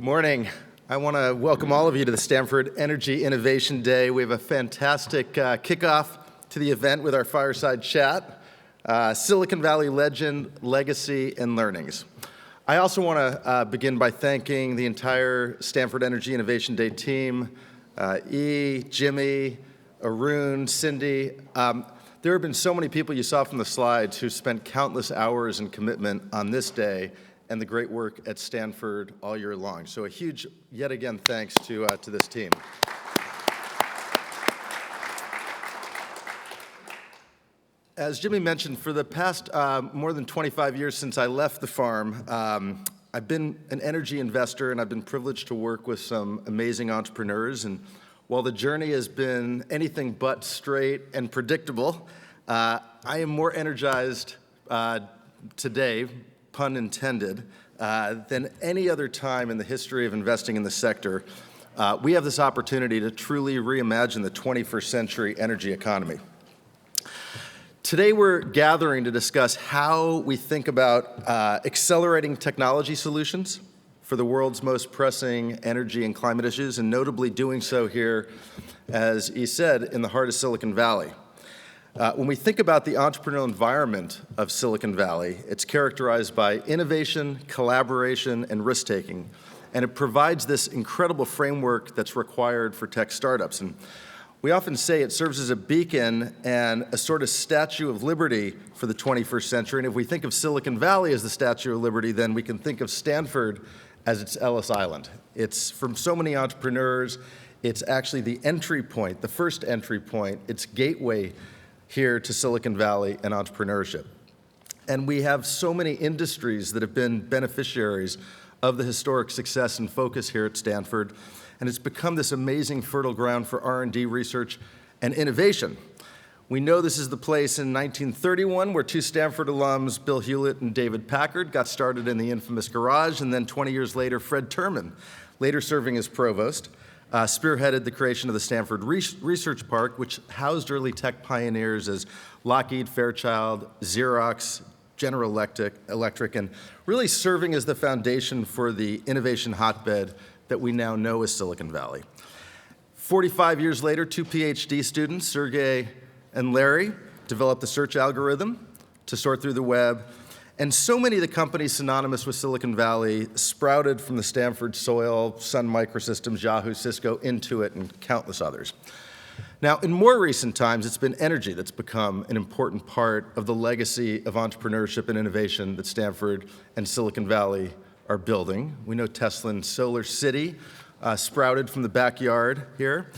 Morning. I want to welcome all of you to the Stanford Energy Innovation Day. We have a fantastic kickoff to the event with our fireside chat, Silicon Valley Legend, Legacy, and Learnings. I also want to begin by thanking the entire Stanford Energy Innovation Day team, Jimmy, Arun, Cindy. There have been so many people you saw from the slides who spent countless hours and commitment on this day and the great work at Stanford all year long. So a huge, yet again, thanks to this team. As Jimmy mentioned, for the past more than 25 years since I left the farm, I've been an energy investor and I've been privileged to work with some amazing entrepreneurs. And while the journey has been anything but straight and predictable, I am more energized today, pun intended, than any other time in the history of investing in the sector. We have this opportunity to truly reimagine the 21st century energy economy. Today we're gathering to discuss how we think about accelerating technology solutions for the world's most pressing energy and climate issues, and notably doing so here, as he said, in the heart of Silicon Valley. When we think about the entrepreneurial environment of Silicon Valley, it's characterized by innovation, collaboration, and risk-taking. And it provides this incredible framework that's required for tech startups. And we often say it serves as a beacon and a sort of Statue of Liberty for the 21st century. And if we think of Silicon Valley as the Statue of Liberty, then we can think of Stanford as its Ellis Island. It's from so many entrepreneurs. It's actually the entry point, the first entry point. It's gateway here to Silicon Valley and entrepreneurship. And we have so many industries that have been beneficiaries of the historic success and focus here at Stanford. And it's become this amazing fertile ground for R&D research and innovation. We know this is the place in 1931 where two Stanford alums, Bill Hewlett and David Packard, got started in the infamous garage, and then 20 years later, Fred Terman, later serving as provost, spearheaded the creation of the Stanford Research Park, which housed early tech pioneers as Lockheed, Fairchild, Xerox, General Electric, and really serving as the foundation for the innovation hotbed that we now know as Silicon Valley. 45 years later, two PhD students, Sergey and Larry, developed the search algorithm to sort through the web. And so many of the companies synonymous with Silicon Valley sprouted from the Stanford soil, Sun Microsystems, Yahoo, Cisco, Intuit, and countless others. Now, in more recent times, it's been energy that's become an important part of the legacy of entrepreneurship and innovation that Stanford and Silicon Valley are building. We know Tesla and Solar City sprouted from the backyard here.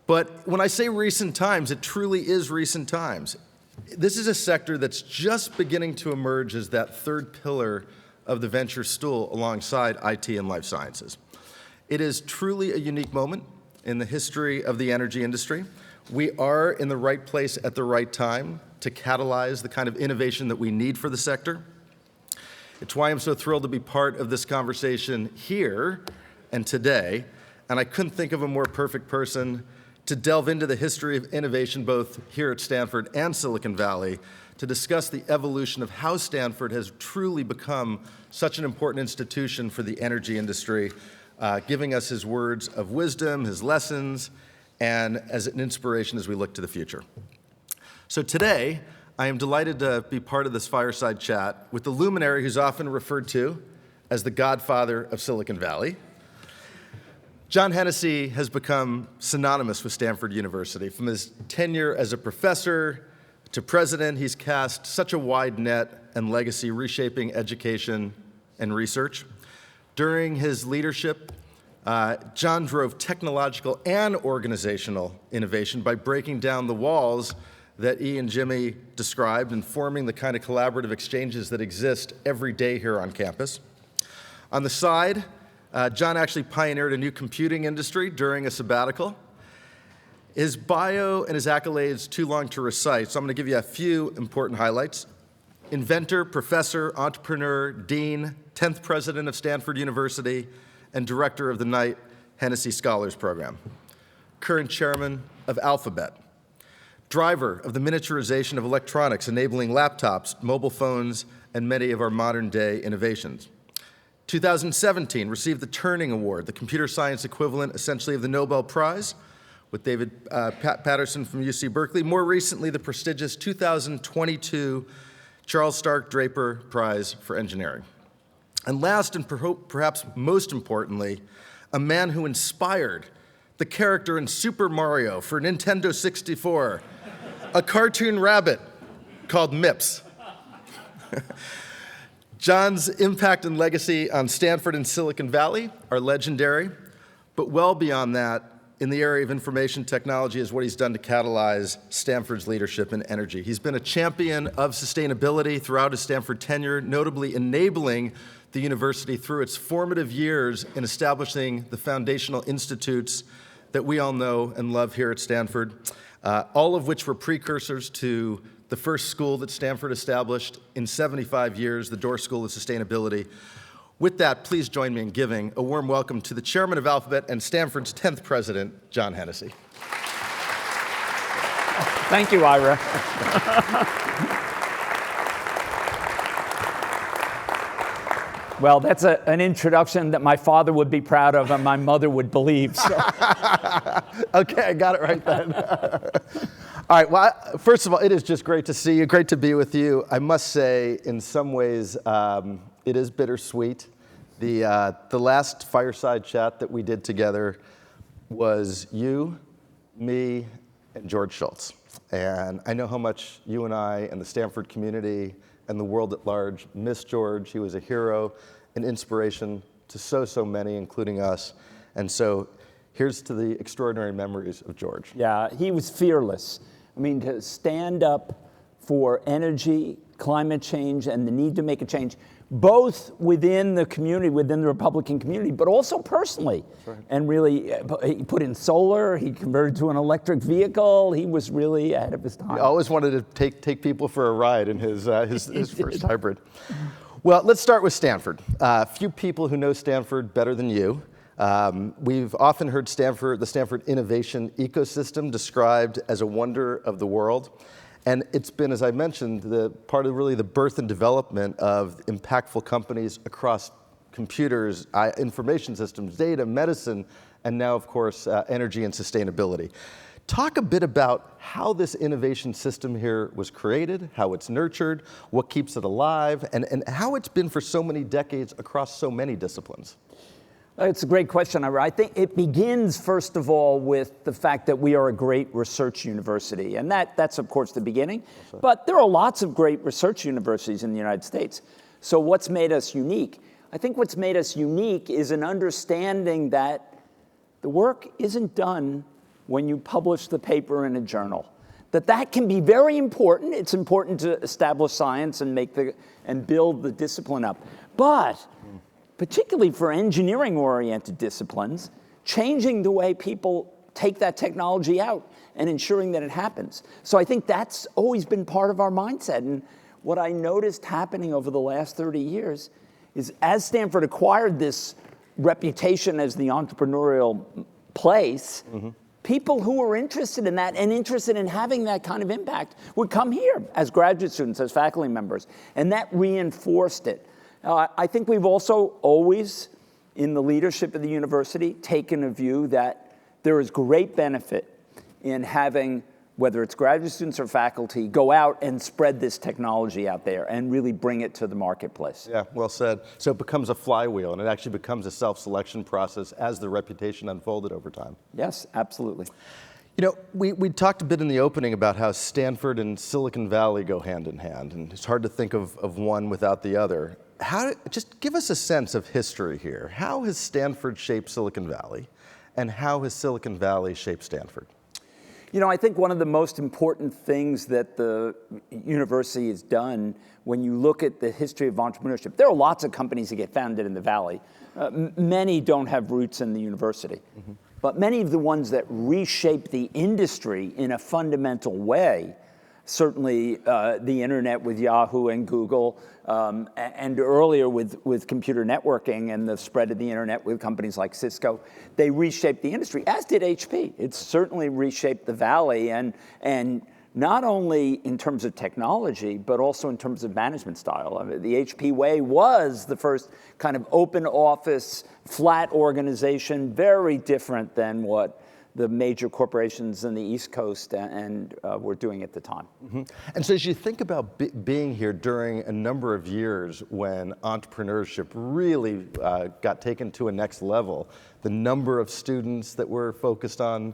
But when I say recent times, it truly is recent times. This is a sector that's just beginning to emerge as that third pillar of the venture stool alongside IT and life sciences. It is truly a unique moment in the history of the energy industry. We are in the right place at the right time to catalyze the kind of innovation that we need for the sector. It's why I'm so thrilled to be part of this conversation here and today, and I couldn't think of a more perfect person to delve into the history of innovation both here at Stanford and Silicon Valley, to discuss the evolution of how Stanford has truly become such an important institution for the energy industry, giving us his words of wisdom, his lessons, and as an inspiration as we look to the future. So today, I am delighted to be part of this fireside chat with the luminary who's often referred to as the godfather of Silicon Valley. John Hennessy has become synonymous with Stanford University. From his tenure as a professor to president, he's cast such a wide net and legacy reshaping education and research. During his leadership, John drove technological and organizational innovation by breaking down the walls that E and Jimmy described and forming the kind of collaborative exchanges that exist every day here on campus. On the side, John actually pioneered a new computing industry during a sabbatical. His bio and his accolades too long to recite, so I'm going to give you a few important highlights. Inventor, professor, entrepreneur, dean, 10th president of Stanford University, and director of the Knight Hennessy Scholars Program. Current chairman of Alphabet. Driver of the miniaturization of electronics, enabling laptops, mobile phones, and many of our modern-day innovations. 2017, received the Turing Award, the computer science equivalent essentially of the Nobel Prize, with David Patterson from UC Berkeley. More recently, the prestigious 2022 Charles Stark Draper Prize for Engineering. And last and perhaps most importantly, a man who inspired the character in Super Mario for Nintendo 64, a cartoon rabbit called Mips. John's impact and legacy on Stanford and Silicon Valley are legendary, but well beyond that, in the area of information technology is what he's done to catalyze Stanford's leadership in energy. He's been a champion of sustainability throughout his Stanford tenure, notably enabling the university through its formative years in establishing the foundational institutes that we all know and love here at Stanford, all of which were precursors to the first school that Stanford established in 75 years, the Dorr School of Sustainability. With that, please join me in giving a warm welcome to the chairman of Alphabet and Stanford's 10th president, John Hennessy. Thank you, Ira. Well, that's an introduction that my father would be proud of and my mother would believe. So. Okay, I got it right then. All right, well, first of all, it is just great to see you, great to be with you. I must say, in some ways, it is bittersweet. The last fireside chat that we did together was you, me, and George Shultz. And I know how much you and I and the Stanford community and the world at large miss George. He was a hero, an inspiration to so many, including us. And so here's to the extraordinary memories of George. Yeah, he was fearless. I mean, to stand up for energy, climate change, and the need to make a change, both within the community, within the Republican community, but also personally. Right. And really, he put in solar, he converted to an electric vehicle, he was really ahead of his time. He always wanted to take people for a ride in his first hybrid. Well, let's start with Stanford. Few people who know Stanford better than you. We've often heard the Stanford innovation ecosystem described as a wonder of the world. And it's been, as I mentioned, the part of really the birth and development of impactful companies across computers, information systems, data, medicine, and now, of course, energy and sustainability. Talk a bit about how this innovation system here was created, how it's nurtured, what keeps it alive, and how it's been for so many decades across so many disciplines. It's a great question, Ira. I think it begins, first of all, with the fact that we are a great research university. And that's, of course, the beginning. But there are lots of great research universities in the United States. So what's made us unique? I think what's made us unique is an understanding that the work isn't done when you publish the paper in a journal. That can be very important. It's important to establish science and build the discipline up. But particularly for engineering-oriented disciplines, changing the way people take that technology out and ensuring that it happens. So I think that's always been part of our mindset. And what I noticed happening over the last 30 years is as Stanford acquired this reputation as the entrepreneurial place, people who were interested in that and interested in having that kind of impact would come here as graduate students, as faculty members, and that reinforced it. I think we've also always, in the leadership of the university, taken a view that there is great benefit in having, whether it's graduate students or faculty, go out and spread this technology out there and really bring it to the marketplace. Yeah, well said. So it becomes a flywheel, and it actually becomes a self-selection process as the reputation unfolded over time. Yes, absolutely. You know, we talked a bit in the opening about how Stanford and Silicon Valley go hand in hand, and it's hard to think of one without the other. Just give us a sense of history here. How has Stanford shaped Silicon Valley, and how has Silicon Valley shaped Stanford? You know, I think one of the most important things that the university has done when you look at the history of entrepreneurship, there are lots of companies that get founded in the Valley. Many don't have roots in the university. But many of the ones that reshape the industry in a fundamental way, certainly the internet with Yahoo and Google, and earlier with computer networking and the spread of the internet with companies like Cisco, they reshaped the industry, as did HP. It certainly reshaped the Valley and not only in terms of technology, but also in terms of management style. I mean, the HP way was the first kind of open office, flat organization, very different than what the major corporations in the East Coast and were doing at the time. Mm-hmm. And so as you think about being here during a number of years when entrepreneurship really got taken to a next level, the number of students that were focused on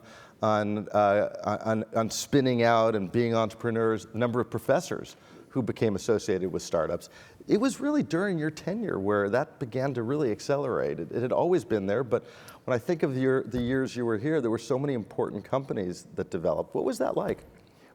spinning out and being entrepreneurs, the number of professors who became associated with startups, it was really during your tenure where that began to really accelerate. It had always been there, but when I think of the years you were here, there were so many important companies that developed. What was that like?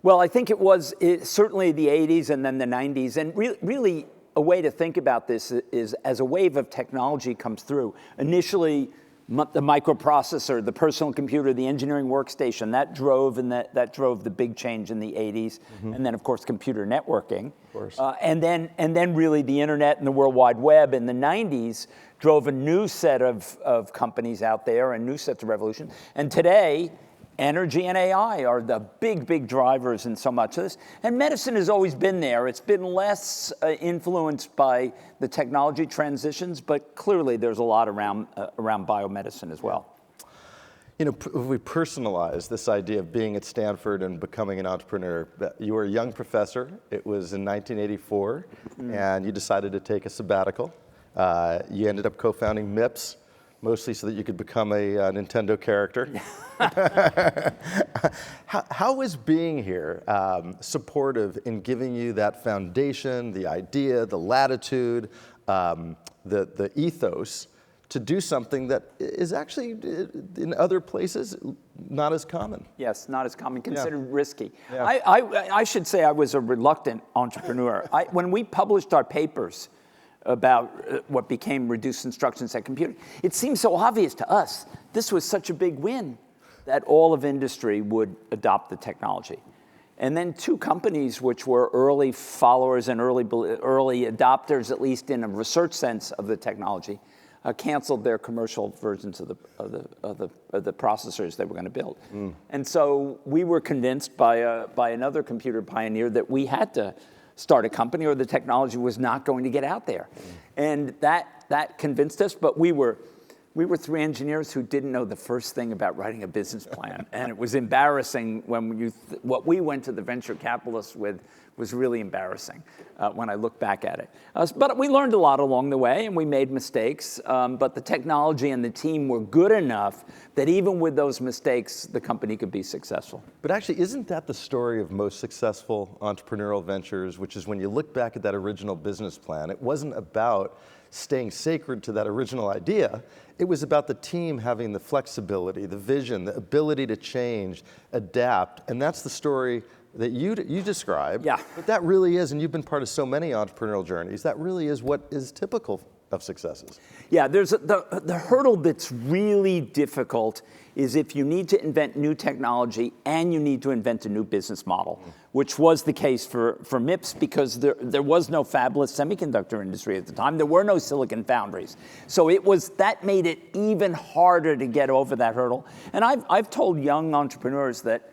Well, I think it was certainly the 80s and then the 90s. And really, a way to think about this is as a wave of technology comes through. Initially, the microprocessor, the personal computer, the engineering workstation, that drove the big change in the 80s. Mm-hmm. And then, of course, computer networking. Of course. And then really the internet and the World Wide Web in the 90s drove a new set of companies out there and new sets of revolution. And today, energy and AI are the big drivers in so much of this. And medicine has always been there. It's been less influenced by the technology transitions, but clearly there's a lot around biomedicine as well. You know, if we personalize this idea of being at Stanford and becoming an entrepreneur, you were a young professor. It was in 1984, and you decided to take a sabbatical. You ended up co-founding MIPS, mostly so that you could become a Nintendo character. How is being here supportive in giving you that foundation, the idea, the latitude, the ethos to do something that is actually in other places not as common? Yes, not as common, considered risky. Yeah. I should say I was a reluctant entrepreneur. When we published our papers about what became reduced instruction set computing, it seemed so obvious to us. This was such a big win that all of industry would adopt the technology. And then two companies which were early followers and early adopters, at least in a research sense of the technology, canceled their commercial versions of the processors they were going to build. And so we were convinced by another computer pioneer that we had to start a company or the technology was not going to get out there. And that convinced us, but we were three engineers who didn't know the first thing about writing a business plan. And it was embarrassing when what we went to the venture capitalists with was really embarrassing when I look back at it. But we learned a lot along the way, and we made mistakes. But the technology and the team were good enough that even with those mistakes, the company could be successful. But actually, isn't that the story of most successful entrepreneurial ventures, which is when you look back at that original business plan, it wasn't about staying sacred to that original idea. It was about the team having the flexibility, the vision, the ability to change, adapt. And that's the story that you described. Yeah. But that really is, and you've been part of so many entrepreneurial journeys, that really is what is typical of successes. Yeah, there's the hurdle that's really difficult is if you need to invent new technology and you need to invent a new business model, which was the case for MIPS because there was no fabless semiconductor industry at the time. There were no silicon foundries. So that made it even harder to get over that hurdle. And I've told young entrepreneurs that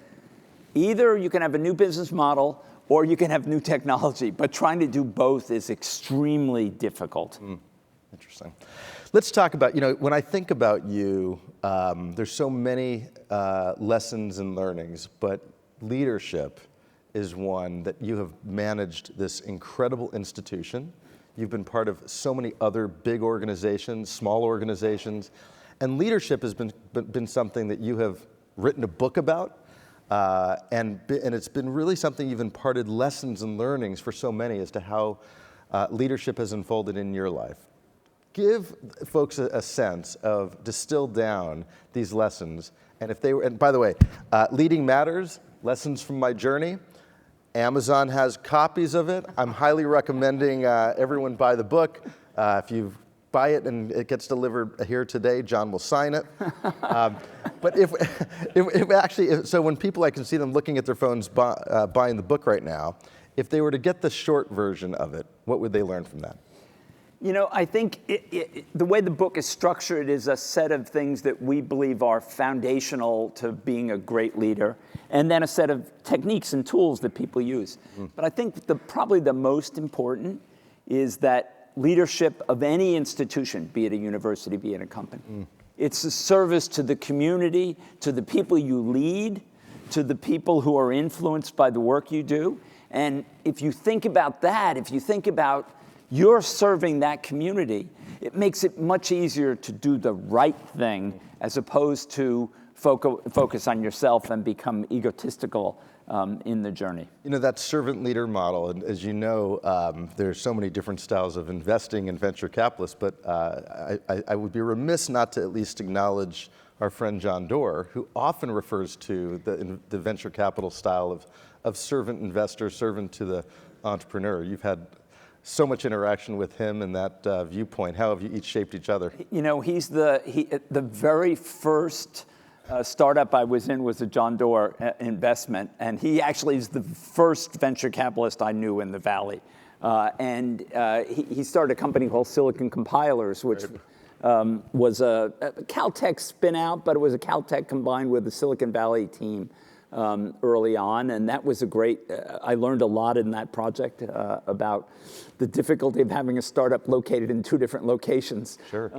either you can have a new business model or you can have new technology, but trying to do both is extremely difficult. Interesting. Let's talk about, when I think about you, there's so many lessons and learnings, but leadership is one that you have managed this incredible institution. You've been part of so many other big organizations, small organizations, and leadership has been something that you have written a book about, and it's been really something you've imparted lessons and learnings for so many as to how leadership has unfolded in your life. Give folks a sense of distilled down these lessons, and by the way, Leading Matters, Lessons from My Journey. Amazon has copies of it. I'm highly recommending everyone buy the book. If you buy it and it gets delivered here today, John will sign it. But so when people, I can see them looking at their phones buying the book right now, if they were to get the short version of it, what would they learn from that? I think the way the book is structured is a set of things that we believe are foundational to being a great leader, and then a set of techniques and tools that people use. But I think probably the most important is that leadership of any institution, be it a university, be it a company, it's a service to the community, to the people you lead, to the people who are influenced by the work you do. And if you think about that, if you think about you're serving that community, it makes it much easier to do the right thing as opposed to focus on yourself and become egotistical in the journey. That servant leader model, and as you know, there's so many different styles of investing in venture capitalists, but I would be remiss not to at least acknowledge our friend John Doerr, who often refers to the venture capital style of servant investor, servant to the entrepreneur. You've had so much interaction with him and that viewpoint. How have you each shaped each other? He's the very first startup I was in was a John Doerr investment, and he actually is the first venture capitalist I knew in the Valley. And he started a company called Silicon Compilers, which was a Caltech spin out, but it was a Caltech combined with the Silicon Valley team early on, and that was a great, I learned a lot in that project about the difficulty of having a startup located in two different locations. Sure.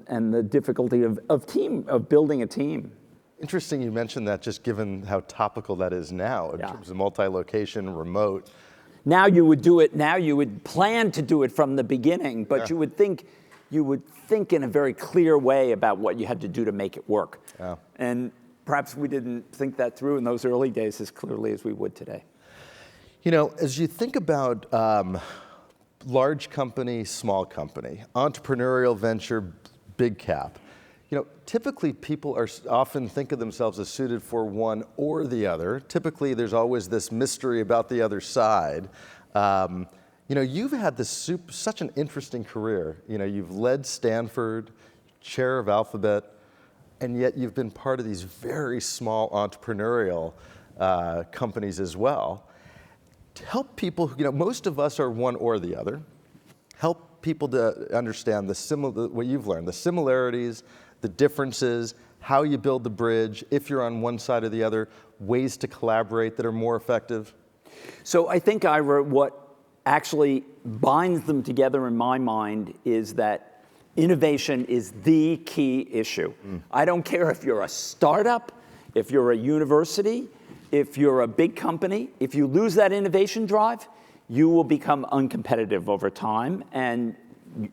And the difficulty of building a team. Interesting you mentioned that, just given how topical that is now in terms of multi-location, remote. Now you would plan to do it from the beginning, but you would think in a very clear way about what you had to do to make it work. Yeah. And perhaps we didn't think that through in those early days as clearly as we would today. As you think about large company, small company, entrepreneurial venture, big cap, typically people often think of themselves as suited for one or the other. Typically, there's always this mystery about the other side. You've had such an interesting career. You've led Stanford, chair of Alphabet, and yet you've been part of these very small entrepreneurial companies as well. To help people, most of us are one or the other. Help people to understand what you've learned, the similarities, the differences, how you build the bridge, if you're on one side or the other, ways to collaborate that are more effective. So I think, Ira, what actually binds them together in my mind is that innovation is the key issue. I don't care if you're a startup, if you're a university, if you're a big company. If you lose that innovation drive, you will become uncompetitive over time, and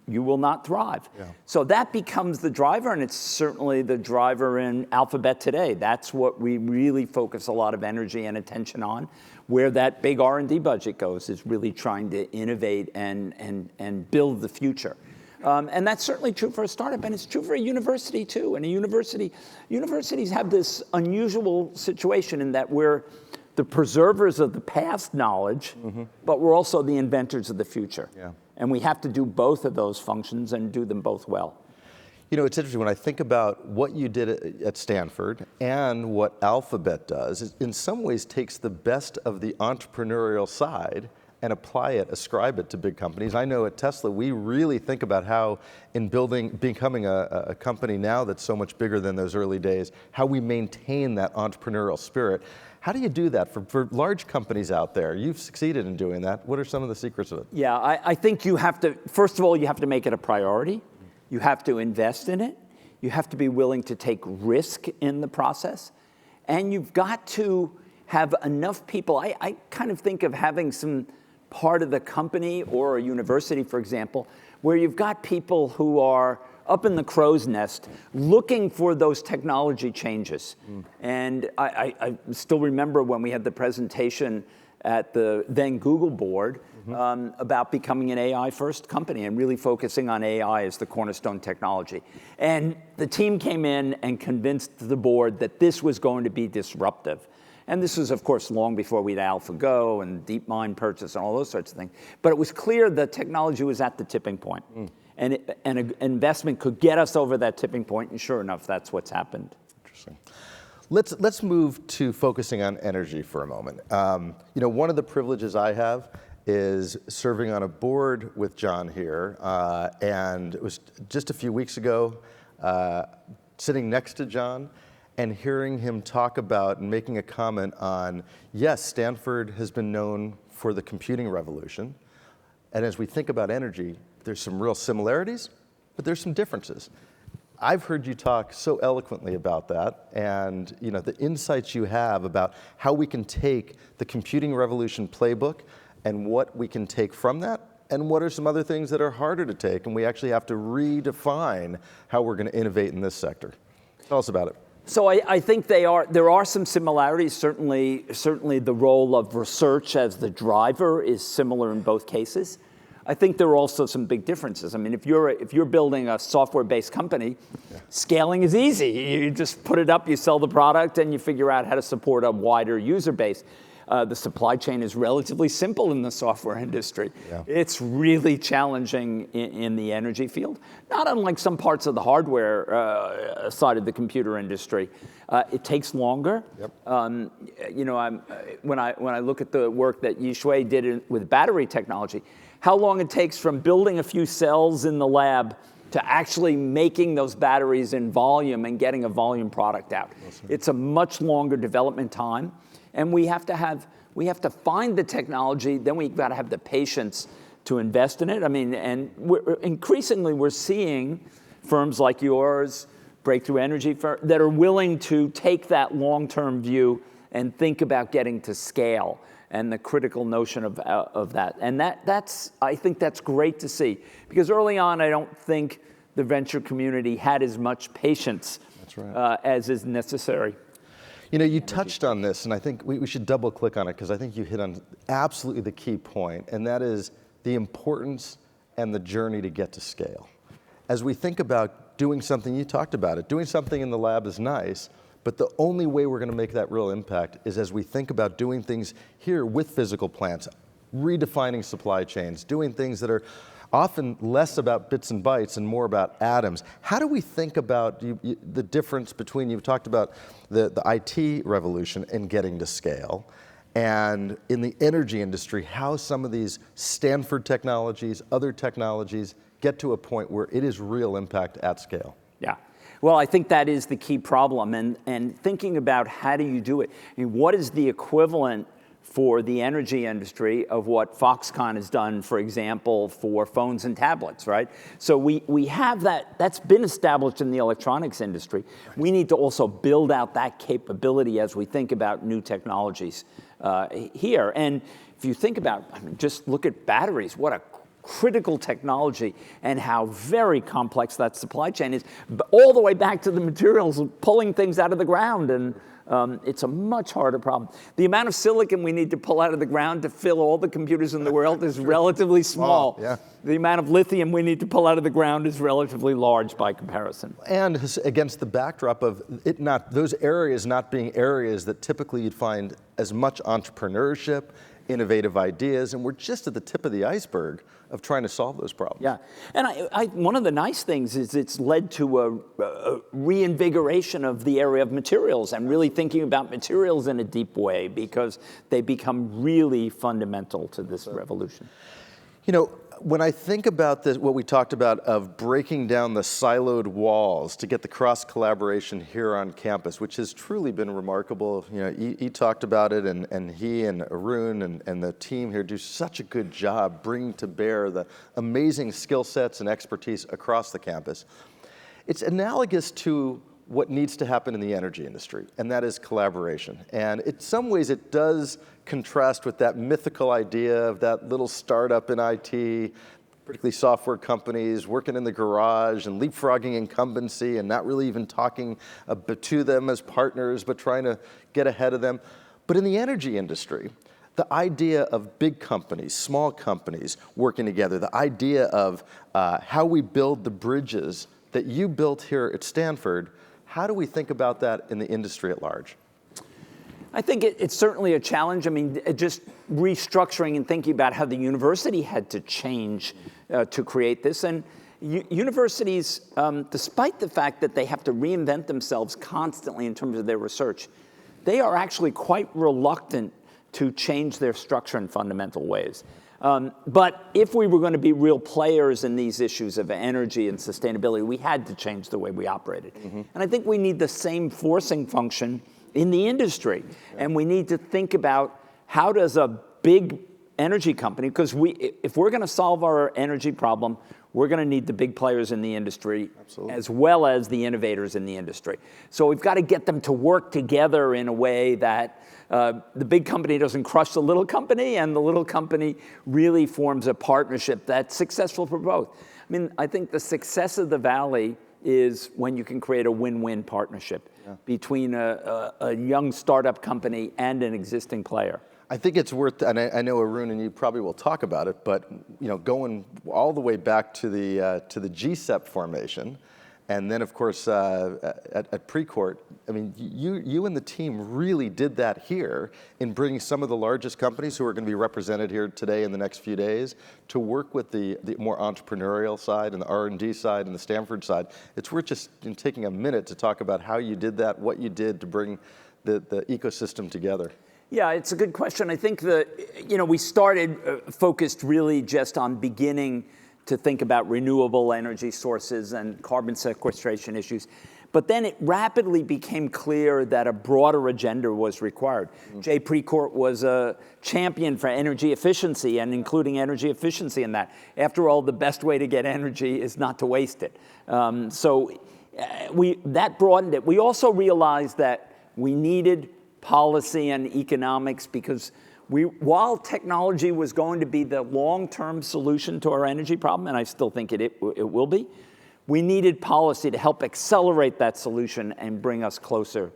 you will not thrive. Yeah. So that becomes the driver, and it's certainly the driver in Alphabet today. That's what we really focus a lot of energy and attention on. Where that big R&D budget goes is really trying to innovate and build the future. And that's certainly true for a startup, and it's true for a university too. And universities have this unusual situation in that we're the preservers of the past knowledge, but we're also the inventors of the future. Yeah. And we have to do both of those functions and do them both well. It's interesting, when I think about what you did at Stanford and what Alphabet does, it in some ways takes the best of the entrepreneurial side and ascribe it to big companies. I know at Tesla, we really think about how in becoming a company now that's so much bigger than those early days, how we maintain that entrepreneurial spirit. How do you do that for large companies out there? You've succeeded in doing that. What are some of the secrets of it? Yeah, I think you have to, first of all, you have to make it a priority. You have to invest in it. You have to be willing to take risk in the process. And you've got to have enough people. I kind of think of having some part of the company or a university, for example, where you've got people who are up in the crow's nest looking for those technology changes. And I still remember when we had the presentation at the then Google board about becoming an AI-first company and really focusing on AI as the cornerstone technology. And the team came in and convinced the board that this was going to be disruptive. And this was, of course, long before we had AlphaGo and DeepMind purchase and all those sorts of things. But it was clear the technology was at the tipping point. And an investment could get us over that tipping point, and sure enough, that's what's happened. Interesting. Let's move to focusing on energy for a moment. One of the privileges I have is serving on a board with John here, and it was just a few weeks ago, sitting next to John and hearing him talk about and making a comment on, yes, Stanford has been known for the computing revolution, and as we think about energy, there's some real similarities, but there's some differences. I've heard you talk so eloquently about that, and the insights you have about how we can take the computing revolution playbook and what we can take from that, and what are some other things that are harder to take, and we actually have to redefine how we're going to innovate in this sector. Tell us about it. So I think there are some similarities. Certainly the role of research as the driver is similar in both cases. I think there are also some big differences. I mean, if you're building a software-based company, scaling is easy. You just put it up, you sell the product, and you figure out how to support a wider user base. The supply chain is relatively simple in the software industry. Yeah. It's really challenging in the energy field, not unlike some parts of the hardware side of the computer industry. It takes longer. Yep. When I look at the work that Yishui did with battery technology, how long it takes from building a few cells in the lab to actually making those batteries in volume and getting a volume product out. It's a much longer development time. And we have to find the technology, then we've got to have the patience to invest in it. I mean, and increasingly we're seeing firms like yours, Breakthrough Energy, that are willing to take that long-term view and think about getting to scale and the critical notion of that. And I think that's great to see. Because early on, I don't think the venture community had as much patience as is necessary. You touched on this, and I think we should double click on it because I think you hit on absolutely the key point, and that is the importance and the journey to get to scale. As we think about doing something, you talked about it, doing something in the lab is nice, but the only way we're going to make that real impact is as we think about doing things here with physical plants, redefining supply chains, doing things that are often less about bits and bytes and more about atoms. How do we think about the difference between, you've talked about the IT revolution and getting to scale, and in the energy industry, how some of these Stanford technologies, other technologies, get to a point where it is real impact at scale? Yeah. Well, I think that is the key problem, and thinking about how do you do it. I mean, what is the equivalent for the energy industry of what Foxconn has done, for example, for phones and tablets, right? So we have that's been established in the electronics industry. We need to also build out that capability as we think about new technologies here. And if you think about, just look at batteries, what a critical technology and how very complex that supply chain is, all the way back to the materials, pulling things out of the ground, and it's a much harder problem. The amount of silicon we need to pull out of the ground to fill all the computers in the world is relatively small. Yeah. The amount of lithium we need to pull out of the ground is relatively large by comparison. And against the backdrop of those areas not being areas that typically you'd find as much entrepreneurship, innovative ideas, and we're just at the tip of the iceberg of trying to solve those problems. Yeah, and one of the nice things is it's led to a reinvigoration of the area of materials and really thinking about materials in a deep way because they become really fundamental to this revolution. When I think about this, what we talked about of breaking down the siloed walls to get the cross-collaboration here on campus, which has truly been remarkable. He talked about it, and he and Arun and the team here do such a good job bringing to bear the amazing skill sets and expertise across the campus. It's analogous to what needs to happen in the energy industry, and that is collaboration. And in some ways it does contrast with that mythical idea of that little startup in IT, particularly software companies working in the garage and leapfrogging incumbency and not really even talking to them as partners, but trying to get ahead of them. But in the energy industry, the idea of big companies, small companies working together, the idea of how we build the bridges that you built here at Stanford, how do we think about that in the industry at large? I think it's certainly a challenge. I mean, just restructuring and thinking about how the university had to change to create this. And universities, despite the fact that they have to reinvent themselves constantly in terms of their research, they are actually quite reluctant to change their structure in fundamental ways. But if we were going to be real players in these issues of energy and sustainability, we had to change the way we operated. And I think we need the same forcing function in the industry. And we need to think about how does a big energy company, because if we're going to solve our energy problem, we're going to need the big players in the industry as well as the innovators in the industry. So we've got to get them to work together in a way that the big company doesn't crush the little company, and the little company really forms a partnership that's successful for both. I mean, I think the success of the Valley is when you can create a win-win partnership between a young startup company and an existing player. I think it's worth, and I know Arun and you probably will talk about it, but going all the way back to the GSEP formation, and then of course at Precourt, I mean, you and the team really did that here in bringing some of the largest companies who are going to be represented here today in the next few days to work with the more entrepreneurial side and the R&D side and the Stanford side. It's worth just taking a minute to talk about how you did that, what you did to bring the ecosystem together. Yeah, it's a good question. I think we started focused really just on beginning to think about renewable energy sources and carbon sequestration issues. But then it rapidly became clear that a broader agenda was required. Jay Precourt was a champion for energy efficiency and including energy efficiency in that. After all, the best way to get energy is not to waste it. So that broadened it. We also realized that we needed policy and economics, because while technology was going to be the long-term solution to our energy problem, and I still think it will be, we needed policy to help accelerate that solution and bring us closer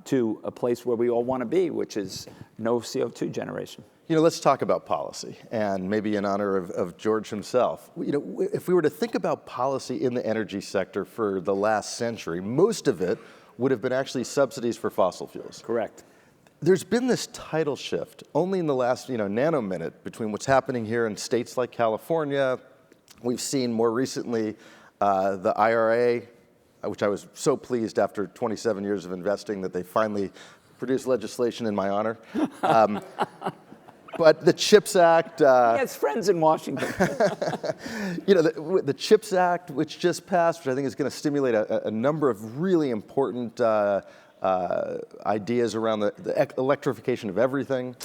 to a place where we all want to be, which is no CO2 generation. Let's talk about policy, and maybe in honor of George himself. If we were to think about policy in the energy sector for the last century, most of it would have been actually subsidies for fossil fuels. Correct. There's been this tidal shift only in the last nanominute between what's happening here in states like California. We've seen more recently the IRA, which I was so pleased after 27 years of investing that they finally produced legislation in my honor. But the CHIPS Act. He has friends in Washington. The CHIPS Act, which just passed, which I think is going to stimulate a number of really important ideas around the electrification of everything.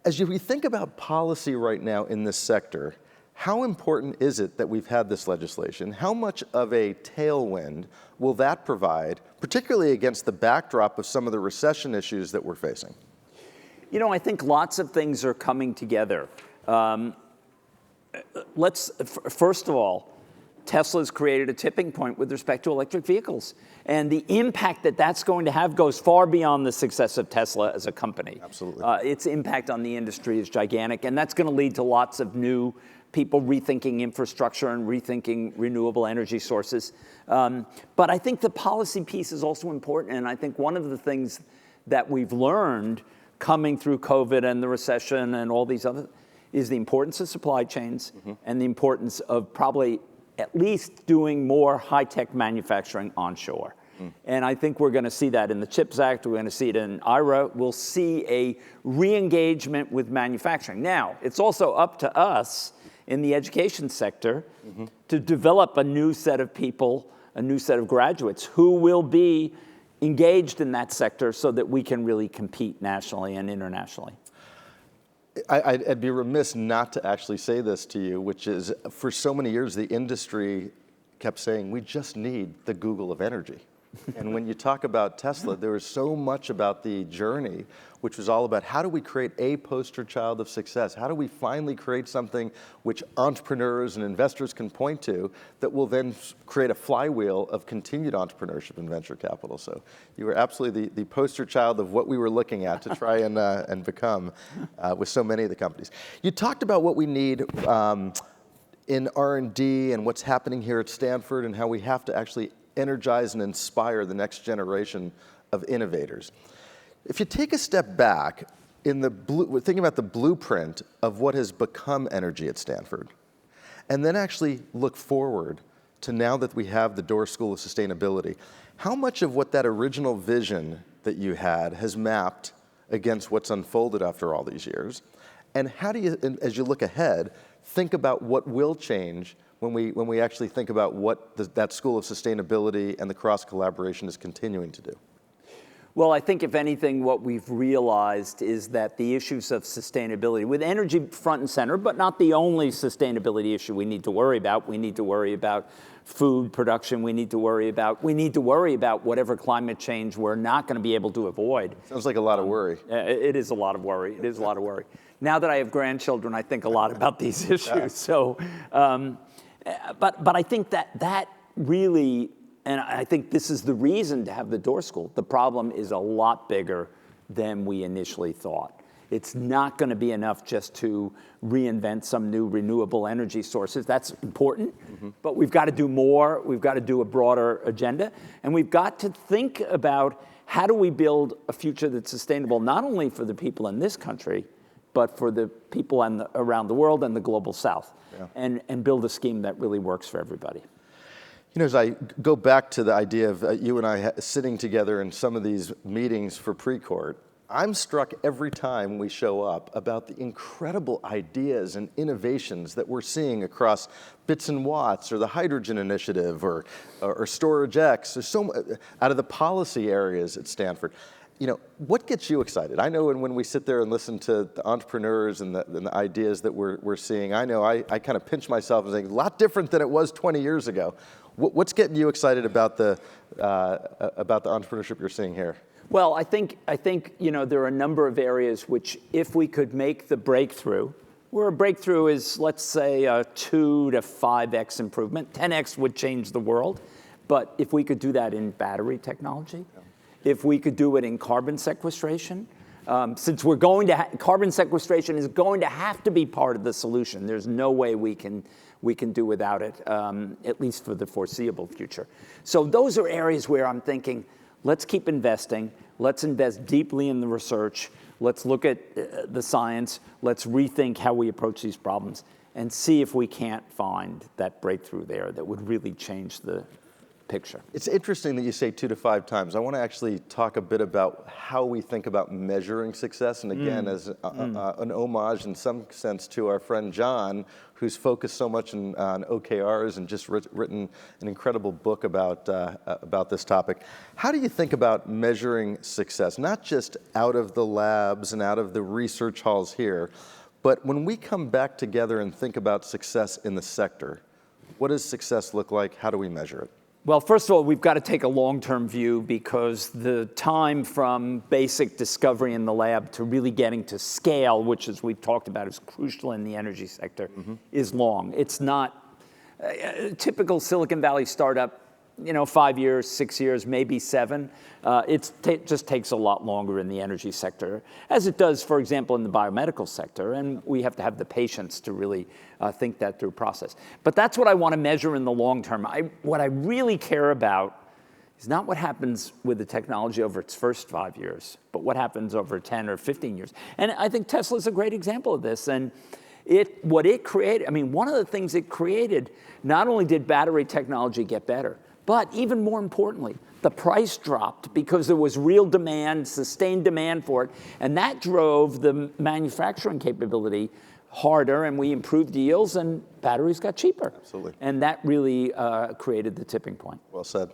As we think about policy right now in this sector, how important is it that we've had this legislation? How much of a tailwind will that provide, particularly against the backdrop of some of the recession issues that we're facing? I think lots of things are coming together. First of all, Tesla's created a tipping point with respect to electric vehicles. And the impact that that's going to have goes far beyond the success of Tesla as a company. Absolutely. Its impact on the industry is gigantic, and that's going to lead to lots of new people rethinking infrastructure and rethinking renewable energy sources. But I think the policy piece is also important, and I think one of the things that we've learned coming through COVID and the recession and all these other is the importance of supply chains and the importance of probably at least doing more high-tech manufacturing onshore. And I think we're going to see that in the CHIPS Act. We're going to see it in IRA. We'll see a re-engagement with manufacturing. Now, it's also up to us in the education sector to develop a new set of people, a new set of graduates who will be engaged in that sector so that we can really compete nationally and internationally. I'd be remiss not to actually say this to you, which is for so many years the industry kept saying we just need the Google of energy. And when you talk about Tesla, there was so much about the journey, which was all about how do we create a poster child of success? How do we finally create something which entrepreneurs and investors can point to that will then create a flywheel of continued entrepreneurship and venture capital? So you were absolutely the poster child of what we were looking at to try and become with so many of the companies. You talked about what we need in R&D and what's happening here at Stanford and how we have to actually energize and inspire the next generation of innovators. If you take a step back, we're thinking about the blueprint of what has become energy at Stanford, and then actually look forward to now that we have the Doerr School of Sustainability, how much of what that original vision that you had has mapped against what's unfolded after all these years? And how do you, as you look ahead, think about what will change when we actually think about what that School of Sustainability and the cross-collaboration is continuing to do? Well, I think if anything, what we've realized is that the issues of sustainability, with energy front and center, but not the only sustainability issue we need to worry about. We need to worry about food production. We need to worry about whatever climate change we're not going to be able to avoid. Sounds like a lot of worry. It is a lot of worry. It is a lot of worry. Now that I have grandchildren, I think a lot about these issues. So, but I think that really. And I think this is the reason to have the Door School. The problem is a lot bigger than we initially thought. It's not going to be enough just to reinvent some new renewable energy sources. That's important, but we've got to do more. We've got to do a broader agenda. And we've got to think about how do we build a future that's sustainable, not only for the people in this country, but for the people around the world and the global South, and build a scheme that really works for everybody. You know, as I go back to the idea of you and I sitting together in some of these meetings for Precourt, I'm struck every time we show up about the incredible ideas and innovations that we're seeing across Bits and Watts or the Hydrogen Initiative or Storage X. There's so much out of the policy areas at Stanford. You know, what gets you excited? I know when we sit there and listen to the entrepreneurs and the ideas that we're seeing, I know I kind of pinch myself and think, a lot different than it was 20 years ago. What's getting you excited about the entrepreneurship you're seeing here? Well, I think you know, there are a number of areas which, if we could make the breakthrough, where a breakthrough is, let's say, a 2 to 5x improvement, 10x would change the world. But if we could do that in battery technology, if we could do it in carbon sequestration, since we're going to carbon sequestration is going to have to be part of the solution. There's no way we can do without it, at least for the foreseeable future. So those are areas where I'm thinking, let's keep investing. Let's invest deeply in the research. Let's look at the science. Let's rethink how we approach these problems and see if we can't find that breakthrough there that would really change the picture. It's interesting that you say 2 to 5 times. I want to actually talk a bit about how we think about measuring success. And again, as an homage in some sense to our friend John, who's focused so much on OKRs and just written an incredible book about this topic. How do you think about measuring success, not just out of the labs and out of the research halls here, but when we come back together and think about success in the sector, what does success look like? How do we measure it? Well, first of all, we've got to take a long-term view because the time from basic discovery in the lab to really getting to scale, which, as we've talked about, is crucial in the energy sector, is long. It's not a typical Silicon Valley startup, 5 years, 6 years, maybe 7. It just takes a lot longer in the energy sector, as it does, for example, in the biomedical sector. And we have to have the patience to really think that through process. But that's what I want to measure in the long term. What I really care about is not what happens with the technology over its first 5 years, but what happens over 10 or 15 years. And I think Tesla is a great example of this. And what it created, one of the things it created, not only did battery technology get better, but even more importantly, the price dropped because there was real demand, sustained demand for it, and that drove the manufacturing capability harder, and we improved yields, and batteries got cheaper. Absolutely. And that really created the tipping point. Well said.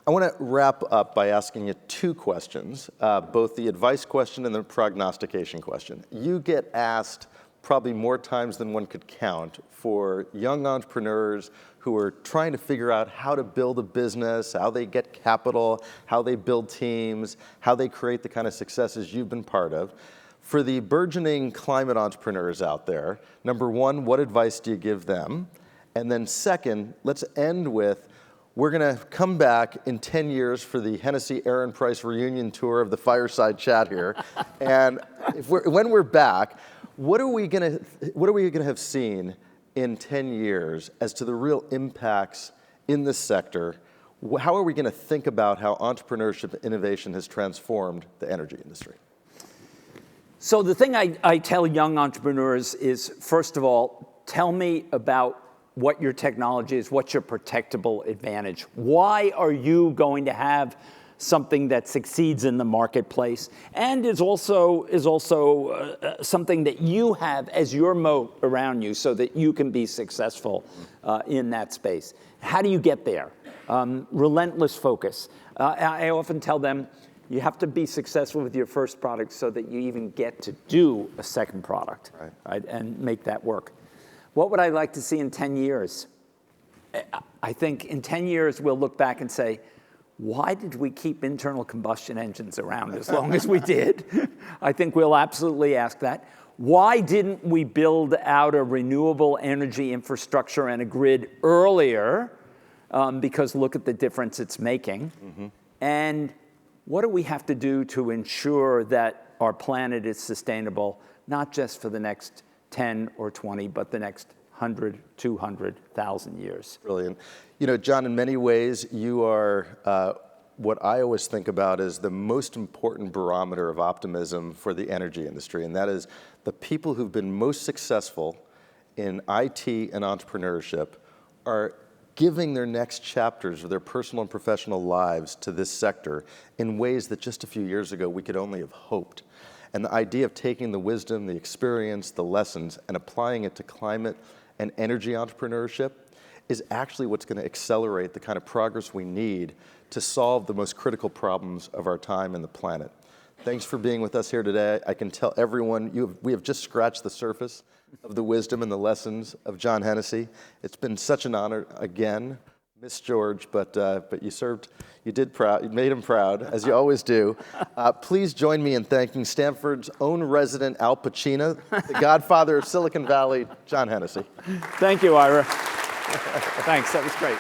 I want to wrap up by asking you 2 questions, both the advice question and the prognostication question. You get asked probably more times than one could count for young entrepreneurs who are trying to figure out how to build a business, how they get capital, how they build teams, how they create the kind of successes you've been part of. For the burgeoning climate entrepreneurs out there, number 1, what advice do you give them? And then second, let's end with, we're going to come back in 10 years for the Hennessy Ehrenpreis reunion tour of the fireside chat here. And when we're back, what are we going to have seen in 10 years as to the real impacts in this sector? How are we going to think about how entrepreneurship innovation has transformed the energy industry? So the thing I tell young entrepreneurs is, first of all, tell me about what your technology is, what's your protectable advantage. Why are you going to have something that succeeds in the marketplace, and is also something that you have as your moat around you so that you can be successful in that space. How do you get there? Relentless focus. I often tell them, you have to be successful with your first product so that you even get to do a second product, right? And make that work. What would I like to see in 10 years? I think in 10 years, we'll look back and say, why did we keep internal combustion engines around as long as we did? I think we'll absolutely ask that. Why didn't we build out a renewable energy infrastructure and a grid earlier? Because look at the difference it's making. And what do we have to do to ensure that our planet is sustainable, not just for the next 10 or 20, but the next 100, 200,000 years? Brilliant. You know, John, in many ways, you are what I always think about as the most important barometer of optimism for the energy industry, and that is the people who've been most successful in IT and entrepreneurship are giving their next chapters of their personal and professional lives to this sector in ways that just a few years ago we could only have hoped. And the idea of taking the wisdom, the experience, the lessons, and applying it to climate and energy entrepreneurship is actually what's going to accelerate the kind of progress we need to solve the most critical problems of our time and the planet. Thanks for being with us here today. I can tell everyone we have just scratched the surface of the wisdom and the lessons of John Hennessy. It's been such an honor again. Miss George, but you made him proud, as you always do. Please join me in thanking Stanford's own resident Al Pacino, the godfather of Silicon Valley, John Hennessy. Thank you, Ira. Thanks, that was great.